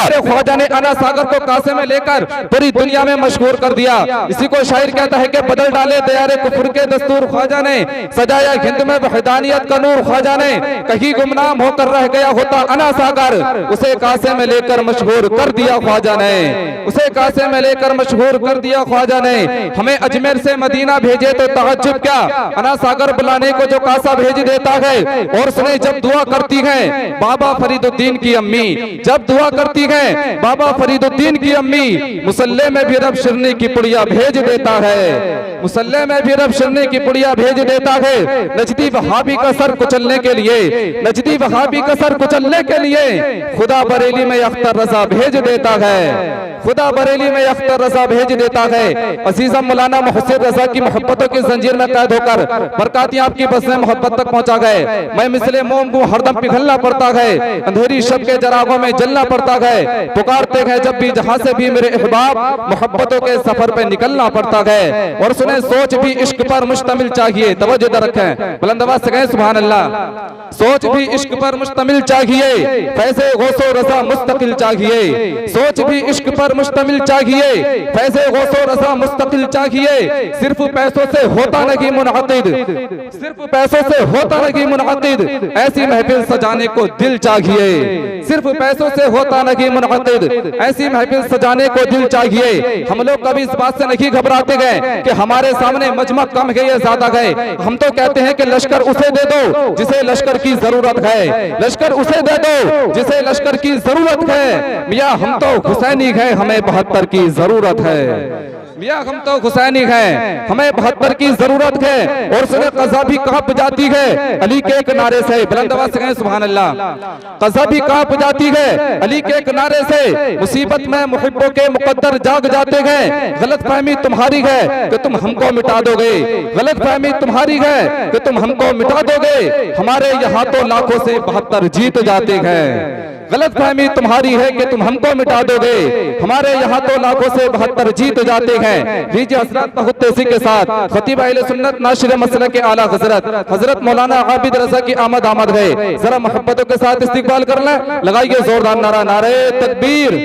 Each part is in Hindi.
मेरे ख्वाजा ने अना सागर को कासे में लेकर पूरी दुनिया में मशहूर कर दिया। इसी को शायर कहता है कि बदल डाले दयारे कुफ्र के दस्तूर ख्वाजा ने, सजाया हिंद में वहदानियत का नूर ख्वाजा ने, कहीं गुमनाम होकर रह गया होता अना सागर, उसे कासे में लेकर मशहूर कर दिया ख्वाजा ने, उसे कासे में लेकर मशहूर कर दिया ख्वाजा ने। हमें अजमेर से मदीना भेजे तो तहज्जुब क्या, अना सागर बुलाने को जो कासा भेज देता है। और सुने जब दुआ करती है बाबा फरीदुद्दीन की अम्मी, जब दुआ करती है बाबा फरीदुद्दीन की अम्मी, मुसल्ले में भी रब शिरनी की पुड़िया भेज देता है, मुसल्ले में भी रब शिरनी की पुड़िया भेज देता है। नजदी वहाबी का सर कुचलने के लिए, नजदी वहाबी का सर कुचलने के लिए खुदा बरेली में अख्तर रजा भेज देता है, खुदा बरेली में अख्तर रजा भेज देता है। अजीज़म मौलाना मोहसिन रजा की मोहब्बतों की जंजीर में कैद होकर बरकाती आपकी बस में मोहब्बत तक पहुंचा गए। मैं मिसले मोम को हरदम पिघलना पड़ता है, अंधेरी शब के जरागों में जलना पड़ता है, पुकारते हैं जब भी जहां से भी मेरे अहबाब, मोहब्बतों के सफर पे निकलना पड़ता है। और सुने सोच भी इश्क पर मुश्तमिल चाहिए, तवज्जो रखें बुलंद आवाज से कहें सुभान अल्लाह। सोच भी इश्क पर मुश्तमिल चाहिए, फैज़े गौसो रज़ा मुस्तकिल चाहिए, सोच भी इश्क पर मुश्तमिल चाहिए, फैज़े गौसो रज़ा मुस्तकिल चाहिए। सिर्फ पैसों से होता नहीं मुनअक़िद, सिर्फ पैसों से होता नहीं मुनअक़िद, ऐसी महफिल सजाने को दिल चाहिए, सिर्फ पैसों से होता नहीं मुनअक़िद, ऐसी महफिल सजाने को दिल चाहिए। हम लोग कभी इस बात से नहीं घबराते गए कि हमारे सामने मजमा कम है या ज्यादा है। हम तो कहते हैं कि लश्कर उसे दे दो जिसे लश्कर की जरूरत है, लश्कर उसे दे दो जिसे लश्कर की जरूरत है। मियां हम तो हुसैनी है, हमें 72 की जरूरत है, मियां हम तो हुसैनी हैं, हमें 72 की जरूरत है। और सुने कज़ा भी कांप जाती है अली के एक नारे से, बुलंद आवाज़ से कहें सुभान अल्लाह। कज़ा भी कांप जाती है अली के एक नारे से, मुसीबत में मुहिब्बों के मुकद्दर जाग जाते हैं। गलत फहमी तुम्हारी है कि तुम हमको मिटा दोगे, गलत फहमी तुम्हारी है कि तुम हमको मिटा दोगे, हमारे यहाँ तो लाखों से 72 जीत जाते हैं। गलत फहमी तुम्हारी है कि तुम हमको मिटा दोगे, हमारे यहाँ तो लाखों से 72 जीत जाते हैं। लीजिए हज़रत बहुत तेजी के साथ खतीब अहले सुन्नत नाशिर मसलक के आला हज़रत मौलाना आबिद रज़ा की आमद है। जरा मोहब्बतों के साथ इस्तिक़बाल कर लें, लगाइए जोरदार नारा, नारे तकबीर,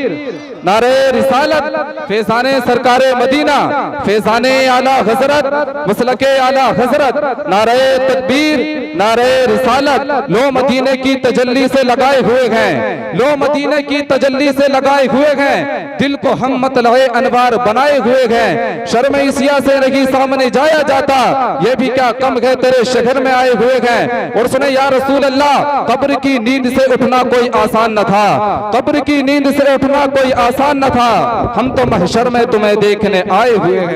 नारे रिसालत, फैज़ाने सरकारे मदीना, फैज़ाने आला हज़रत, मसलके आला हज़रत, नारे तकबीर, नारे रिसालत। लो मदीने की तजल्ली से लगाए हुए हैं, लो मदीने की तजल्ली से लगाए हुए हैं, दिल को हम मतलए अनवार बनाए हुए हैं। शर्म इसिया से नहीं सामने जाया जाता, ये भी क्या कम है तेरे शहर में आए हुए हैं। और सुने या रसूल अल्लाह, कब्र की नींद से उठना कोई आसान न था, कब्र की नींद से उठना कोई आसान न था, हम तो महशर में तुम्हें देखने आए हुए हैं।